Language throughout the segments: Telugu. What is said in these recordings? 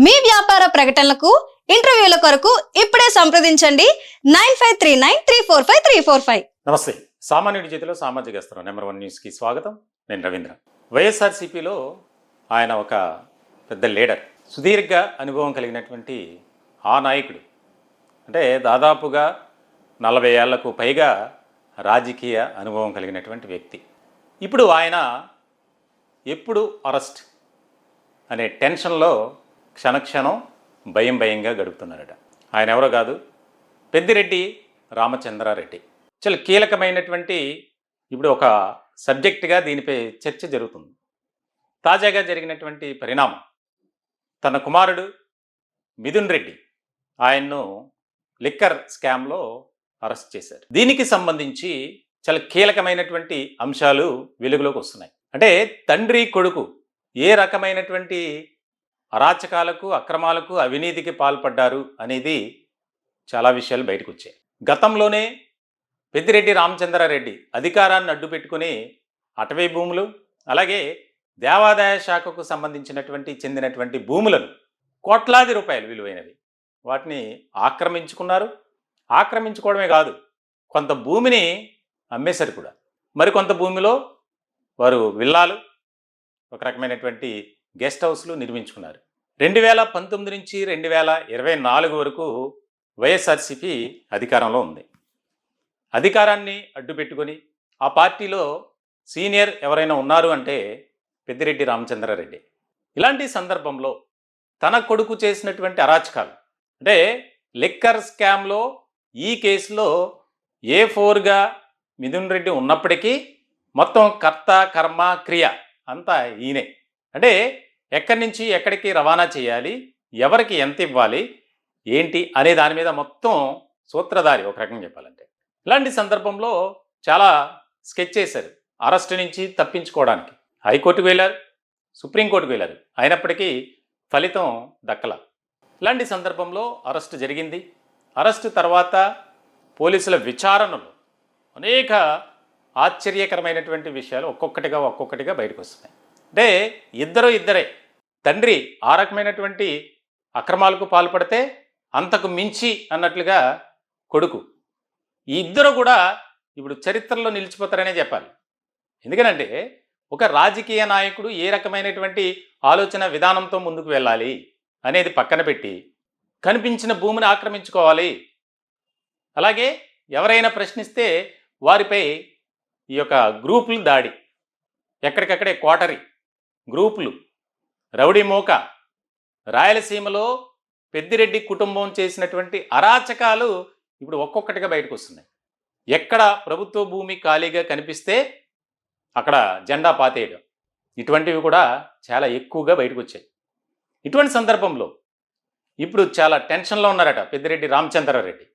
మీ వ్యాపార ప్రకటనలకు ఇంటర్వ్యూల కొరకు ఇప్పుడే సంప్రదించండి 9539345345. నమస్తే. సామాన్యుడి చేతిలో సామాజిక అస్త్రం నెంబర్ 1 న్యూస్కి స్వాగతం. నేను రవీంద్ర. వైఎస్ఆర్సీపీలో ఆయన ఒక పెద్ద లీడర్, సుదీర్ఘ అనుభవం కలిగినటువంటి ఆ నాయకుడు. అంటే దాదాపుగా 40 ఏళ్లకు పైగా రాజకీయ అనుభవం కలిగినటువంటి వ్యక్తి. ఇప్పుడు ఆయన ఎప్పుడు అరెస్ట్ అనే టెన్షన్లో క్షణక్షణం భయంగా గడుపుతున్నారట. ఆయన ఎవరో కాదు, పెద్దిరెడ్డి రామచంద్రారెడ్డి. చాలా కీలకమైనటువంటి ఇప్పుడు ఒక సబ్జెక్టుగా దీనిపై చర్చ జరుగుతుంది. తాజాగా జరిగినటువంటి పరిణామం, తన కుమారుడు మిథున్ రెడ్డి ఆయన్ను లిక్కర్ స్కామ్లో అరెస్ట్ చేశారు. దీనికి సంబంధించి చాలా కీలకమైనటువంటి అంశాలు వెలుగులోకి వస్తున్నాయి. అంటే తండ్రి కొడుకు ఏ రకమైనటువంటి అరాచకాలకు, అక్రమాలకు, అవినీతికి పాల్పడ్డారు అనేది చాలా విషయాలు బయటకు వచ్చాయి. గతంలోనే పెద్దిరెడ్డి రామచంద్రారెడ్డి అధికారాన్ని అడ్డుపెట్టుకుని అటవీ భూములు, అలాగే దేవాదాయ శాఖకు చెందినటువంటి భూములను కోట్లాది రూపాయలు విలువైనవి వాటిని ఆక్రమించుకున్నారు. ఆక్రమించుకోవడమే కాదు, కొంత భూమిని అమ్మేశారు కూడా. మరికొంత భూమిలో వారు విల్లాలు, ఒక రకమైనటువంటి గెస్ట్ హౌస్లు నిర్మించుకున్నారు. 2019 నుంచి 2024 వరకు వైఎస్ఆర్సీపీ అధికారంలో ఉంది. అధికారాన్ని అడ్డుపెట్టుకొని ఆ పార్టీలో సీనియర్ ఎవరైనా ఉన్నారు అంటే పెద్దిరెడ్డి రామచంద్రారెడ్డి. ఇలాంటి సందర్భంలో తన కొడుకు చేసినటువంటి అరాచకాలు, అంటే లిక్కర్ స్కామ్లో ఈ కేసులో A4గా మిథున్ రెడ్డి ఉన్నప్పటికీ మొత్తం కర్త కర్మ క్రియ అంతా ఈయనే. అంటే ఎక్కడి నుంచి ఎక్కడికి రవాణా చేయాలి, ఎవరికి ఎంత ఇవ్వాలి, ఏంటి అనే దాని మీద మొత్తం సూత్రధారి, ఒక రకంగా చెప్పాలంటే. ఇలాంటి సందర్భంలో చాలా స్కెచ్ చేశారు అరెస్ట్ నుంచి తప్పించుకోవడానికి. హైకోర్టుకు వెళ్ళారు, సుప్రీంకోర్టుకు వెళ్ళారు, అయినప్పటికీ ఫలితం దక్కల. ఇలాంటి సందర్భంలో అరెస్ట్ జరిగింది. అరెస్టు తర్వాత పోలీసుల విచారణలో అనేక ఆశ్చర్యకరమైనటువంటి విషయాలు ఒక్కొక్కటిగా బయటకు వస్తున్నాయి. అంటే ఇద్దరే తండ్రి ఆ రకమైనటువంటి అక్రమాలకు పాల్పడితే అంతకు మించి అన్నట్లుగా కొడుకు. ఈ ఇద్దరు కూడా ఇప్పుడు చరిత్రలో నిలిచిపోతారనే చెప్పాలి. ఎందుకనంటే ఒక రాజకీయ నాయకుడు ఏ రకమైనటువంటి ఆలోచన విధానంతో ముందుకు వెళ్ళాలి అనేది పక్కన పెట్టి కనిపించిన భూమిని ఆక్రమించుకోవాలి, అలాగే ఎవరైనా ప్రశ్నిస్తే వారిపై ఈ యొక్క గ్రూపులు దాడి, ఎక్కడికక్కడే కోటరీ గ్రూపులు, రౌడీ మోక, రాయలసీమలో పెద్దిరెడ్డి కుటుంబం చేసినటువంటి అరాచకాలు ఇప్పుడు ఒక్కొక్కటిగా బయటకు వస్తున్నాయి. ఎక్కడ ప్రభుత్వ భూమి ఖాళీగా కనిపిస్తే అక్కడ జెండా పాతేయడం, ఇటువంటివి కూడా చాలా ఎక్కువగా బయటకు వచ్చాయి. ఇటువంటి సందర్భంలో ఇప్పుడు చాలా టెన్షన్లో ఉన్నారట పెద్దిరెడ్డి రామచంద్రారెడ్డి.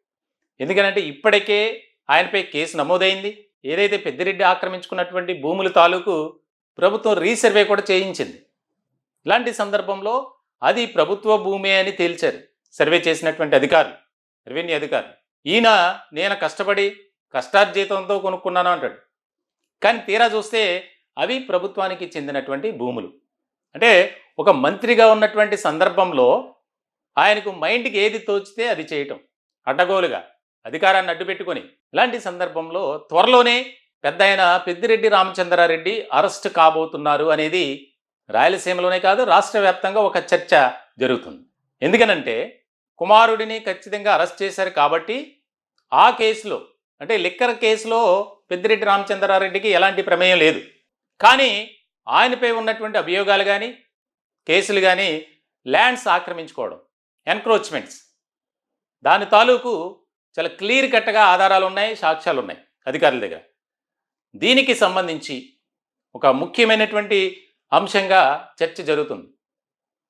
ఎందుకనంటే ఇప్పటికే ఆయనపై కేసు నమోదైంది. ఏదైతే పెద్దిరెడ్డి ఆక్రమించుకున్నటువంటి భూముల తాలూకు ప్రభుత్వం రీసర్వే కూడా చేయించింది. ఇలాంటి సందర్భంలో అది ప్రభుత్వ భూమే అని తేల్చారు సర్వే చేసినటువంటి అధికారులు, రెవెన్యూ అధికారులు. ఈయన నేను కష్టపడి కష్టార్జితంతో కొనుక్కున్నాను అంటాడు, కానీ తీరా చూస్తే అవి ప్రభుత్వానికి చెందినటువంటి భూములు. అంటే ఒక మంత్రిగా ఉన్నటువంటి సందర్భంలో ఆయనకు మైండ్కి ఏది తోచితే అది చేయటం, అడ్డగోలుగా అధికారాన్ని అడ్డుపెట్టుకొని. ఇలాంటి సందర్భంలో త్వరలోనే పెద్ద ఆయన పెద్దిరెడ్డి రామచంద్రారెడ్డి అరెస్ట్ కాబోతున్నారు అనేది రాయలసీమలోనే కాదు రాష్ట్ర వ్యాప్తంగా ఒక చర్చ జరుగుతుంది. ఎందుకనంటే కుమారుడిని ఖచ్చితంగా అరెస్ట్ చేశారు కాబట్టి ఆ కేసులో, అంటే లిక్కర్ కేసులో పెద్దిరెడ్డి రామచంద్రారెడ్డికి ఎలాంటి ప్రమేయం లేదు. కానీ ఆయనపై ఉన్నటువంటి అభియోగాలు కానీ, కేసులు కానీ, ల్యాండ్స్ ఆక్రమించుకోవడం, ఎన్క్రోచ్మెంట్స్, దాని తాలూకు చాలా క్లియర్ కట్గా ఆధారాలు ఉన్నాయి, సాక్ష్యాలు ఉన్నాయి అధికారుల దగ్గర. దీనికి సంబంధించి ఒక ముఖ్యమైనటువంటి అంశంగా చర్చ జరుగుతుంది.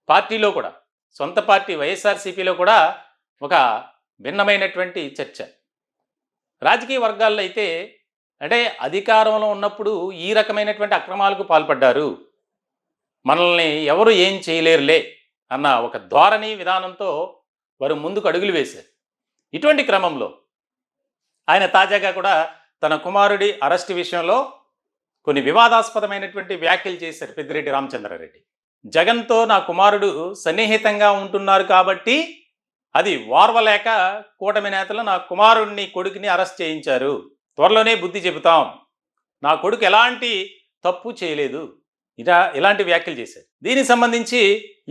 పార్టీలో కూడా, సొంత పార్టీ వైఎస్ఆర్సీపీలో కూడా ఒక భిన్నమైనటువంటి చర్చ. రాజకీయ వర్గాల్లో అయితే అంటే అధికారంలో ఉన్నప్పుడు ఈ రకమైనటువంటి అక్రమాలకు పాల్పడ్డారు, మనల్ని ఎవరు ఏం చేయలేరులే అన్న ఒక ధోరణి విధానంతో వారు ముందుకు అడుగులు వేశారు. ఇటువంటి క్రమంలో ఆయన తాజాగా కూడా తన కుమారుడి అరెస్టు విషయంలో కొన్ని వివాదాస్పదమైనటువంటి వ్యాఖ్యలు చేశారు పెద్దిరెడ్డి రామచంద్రారెడ్డి. జగన్తో నా కుమారుడు సన్నిహితంగా ఉంటున్నారు కాబట్టి అది వార్వలేక కూటమి నేతలు నా కుమారుడిని కొడుకుని అరెస్ట్ చేయించారు. త్వరలోనే బుద్ధి చెబుతాం. నా కొడుకు ఎలాంటి తప్పు చేయలేదు. ఇలాంటి వ్యాఖ్యలు చేశారు. దీనికి సంబంధించి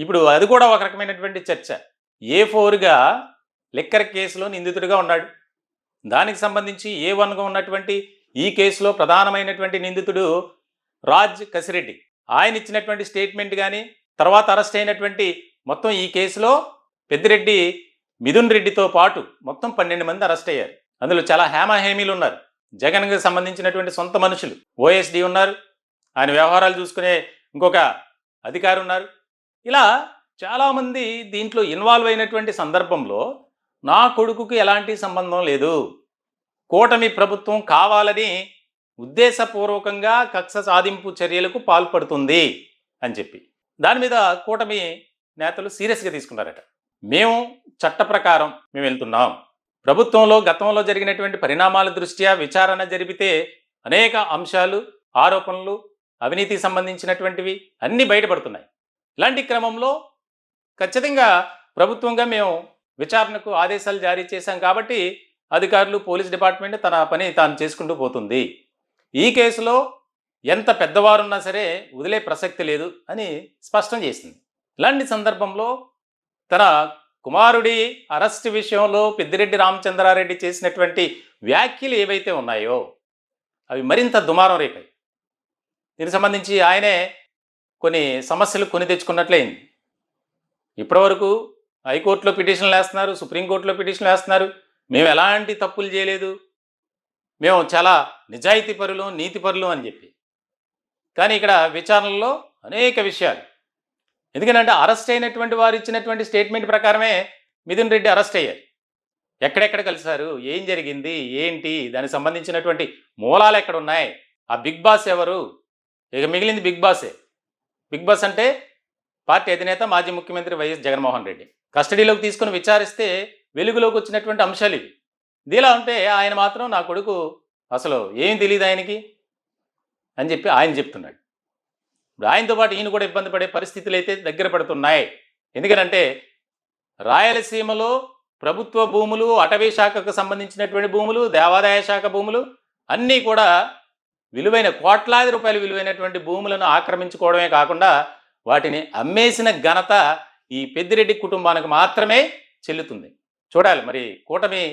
ఇప్పుడు అది కూడా ఒక రకమైనటువంటి చర్చ. A4గా లిక్కర్ కేసులో నిందితుడిగా ఉన్నాడు. దానికి సంబంధించి A1గా ఉన్నటువంటి ఈ కేసులో ప్రధానమైనటువంటి నిందితుడు రాజ్ కసిరెడ్డి. ఆయన ఇచ్చినటువంటి స్టేట్మెంట్ కానీ తర్వాత అరెస్ట్ అయినటువంటి మొత్తం ఈ కేసులో పెద్దిరెడ్డి మిథున్ రెడ్డితో పాటు మొత్తం 12 మంది అరెస్ట్ అయ్యారు. అందులో చాలా హేమాహేమీలు ఉన్నారు. జగన్కి సంబంధించినటువంటి సొంత మనుషులు OSD ఉన్నారు, ఆయన వ్యవహారాలు చూసుకునే ఇంకొక అధికారి ఉన్నారు. ఇలా చాలామంది దీంట్లో ఇన్వాల్వ్ అయినటువంటి సందర్భంలో నా కొడుకుకి ఎలాంటి సంబంధం లేదు, కూటమి ప్రభుత్వం కావాలని ఉద్దేశపూర్వకంగా కక్ష సాధింపు చర్యలకు పాల్పడుతుంది అని చెప్పి దాని మీద కూటమి నేతలు సీరియస్గా తీసుకున్నారట. మేము చట్ట ప్రకారం మేము వెళ్తున్నాం. ప్రభుత్వంలో గతంలో జరిగినటువంటి పరిణామాల దృష్ట్యా విచారణ జరిపితే అనేక అంశాలు, ఆరోపణలు, అవినీతికి సంబంధించినటువంటివి అన్నీ బయటపడుతున్నాయి. ఇలాంటి క్రమంలో ఖచ్చితంగా ప్రభుత్వంగా మేము విచారణకు ఆదేశాలు జారీ చేశాం కాబట్టి అధికారులు, పోలీస్ డిపార్ట్మెంట్ తన పని తాను చేసుకుంటూ పోతుంది. ఈ కేసులో ఎంత పెద్దవారున్నా సరే వదిలే ప్రసక్తి లేదు అని స్పష్టం చేసింది. ఇలాంటి సందర్భంలో తన కుమారుడి అరెస్ట్ విషయంలో పెద్దిరెడ్డి రామచంద్రారెడ్డి చేసినటువంటి వ్యాఖ్యలు ఏవైతే ఉన్నాయో అవి మరింత దుమారం రేపాయి. దీనికి సంబంధించి ఆయనే కొన్ని సమస్యలు కొని తెచ్చుకున్నట్లయింది. ఇప్పటివరకు హైకోర్టులో పిటిషన్లు వేస్తున్నారు, సుప్రీంకోర్టులో పిటిషన్లు వేస్తున్నారు, మేము ఎలాంటి తప్పులు చేయలేదు, మేము చాలా నిజాయితీ పరులు, నీతి పరులు అని చెప్పి. కానీ ఇక్కడ విచారణలో అనేక విషయాలు, ఎందుకంటే అరెస్ట్ అయినటువంటి వారు ఇచ్చినటువంటి స్టేట్మెంట్ ప్రకారమే మిథున్ రెడ్డి అరెస్ట్ అయ్యారు. ఎక్కడెక్కడ కలిశారు, ఏం జరిగింది, ఏంటి, దానికి సంబంధించినటువంటి మూలాలు ఎక్కడ ఉన్నాయి, ఆ బిగ్ బాస్ ఎవరు, ఇక మిగిలింది బిగ్ బాసే. బిగ్ బాస్ అంటే పార్టీ అధినేత మాజీ ముఖ్యమంత్రి వైఎస్ జగన్మోహన్ రెడ్డి. కస్టడీలోకి తీసుకుని విచారిస్తే వెలుగులోకి వచ్చినటువంటి అంశాలు ఇవి. ఇదిలా ఉంటే ఆయన మాత్రం నా కొడుకు అసలు ఏం తెలియదు ఆయనకి అని చెప్పి ఆయన చెప్తున్నాడు. ఇప్పుడు ఆయనతో పాటు ఈయన కూడా ఇబ్బంది పడే పరిస్థితులు అయితే దగ్గర పడుతున్నాయి. ఎందుకంటే రాయలసీమలో ప్రభుత్వ భూములు, అటవీ శాఖకు సంబంధించినటువంటి భూములు, దేవాదాయ శాఖ భూములు అన్నీ కూడా విలువైన కోట్లాది రూపాయలు విలువైనటువంటి భూములను ఆక్రమించుకోవడమే కాకుండా వాటిని అమ్మేసిన ఘనత ఈ పెద్దిరెడ్డి కుటుంబానికి మాత్రమే చెల్లుతుంది. చూడాలి మరి కూటమి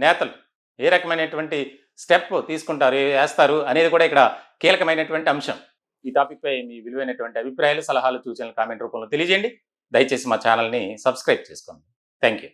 నేతలు ఏ రకమైనటువంటి స్టెప్ తీసుకుంటారు, వేస్తారు అనేది కూడా ఇక్కడ కీలకమైనటువంటి అంశం. ఈ టాపిక్పై మీ విలువైనటువంటి అభిప్రాయాలు, సలహాలు, సూచనలు కామెంట్ రూపంలో తెలియజేయండి. దయచేసి మా ఛానల్ని సబ్స్క్రైబ్ చేసుకోండి. Thank you.